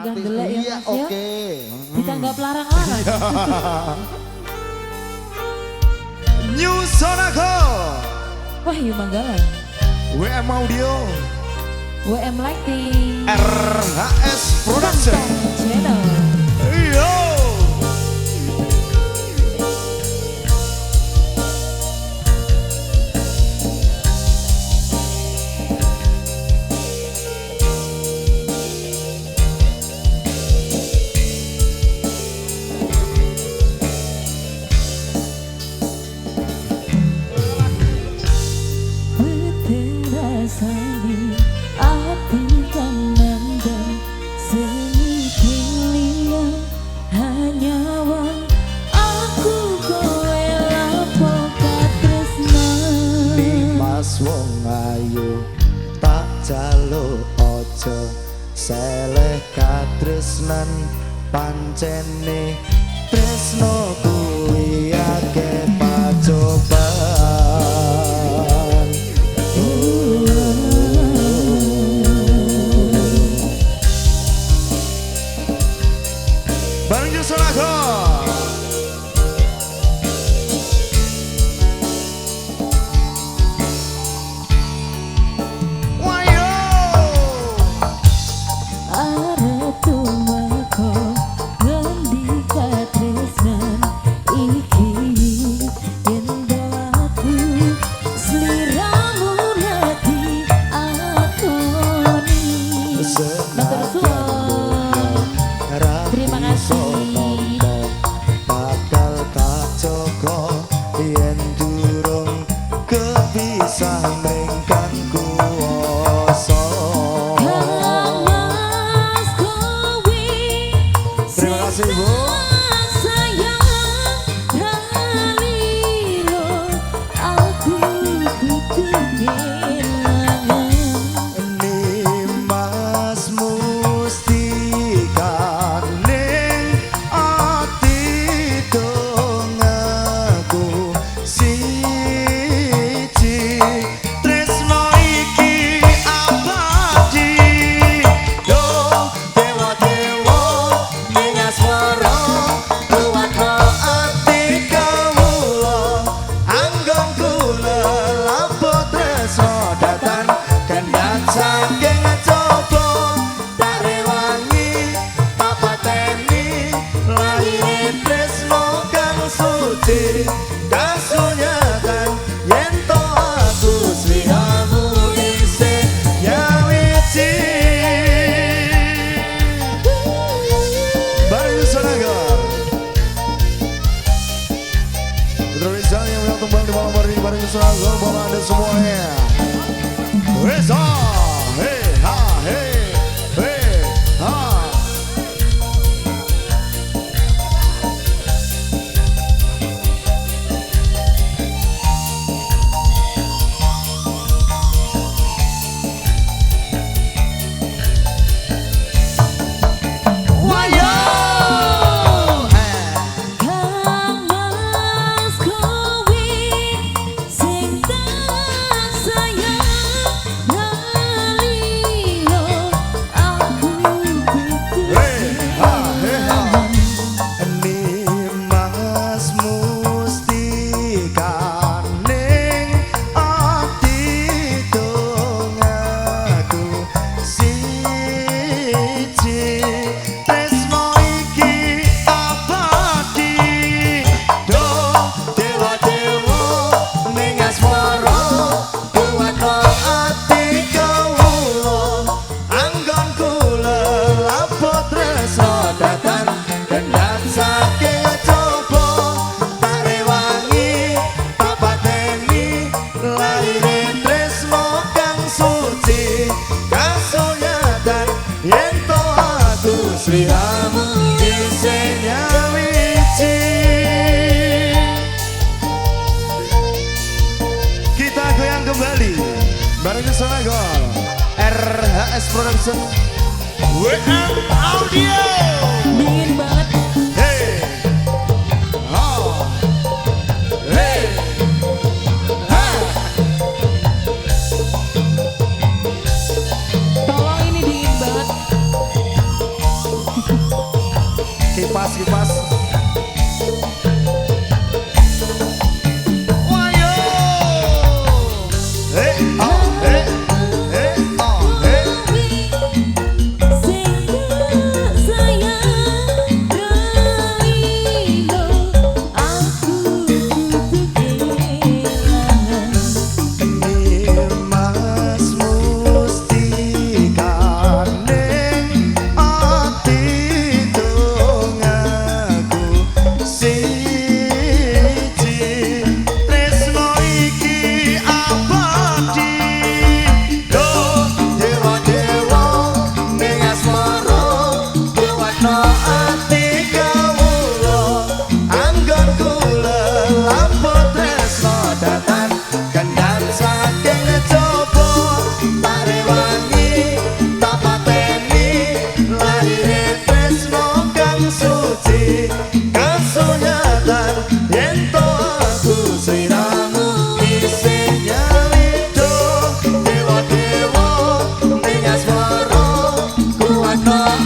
Gak ndelek ya Iya, Mas ya. oke. Ditanggap larang-larang. New Sonako. Wah, iya Manggala. WM Audio. WM Lighting. RHS Production. Channel. Yo. Terasani ati kanandang seni pilihan hanya wong aku kowe lapo katresna Dimas wong ayu tak jaluk ojo seleh katresnan pancene tresno kuwi akeh pacobaan. Bareng Sonako. Terima kasih. Bakal tak joko yen durung kepisah mengkang kuwasa. Terima kasih Bu. Kasunyakan yen to aku sliramu isih nyawiji. Bareng Sonako. Putra Rizal yang mau kembali di malam hari ini bareng Sonako bawa anda semuanya. Reza, hey ha hey hey ha. Sliramu isih nyawiji. Kita goyang kembali bareng Sonako RHS Production WM Audio. Dingin banget. Hey, oh, hey, ha. Tolong ini dingin banget. kipas. Wayo. No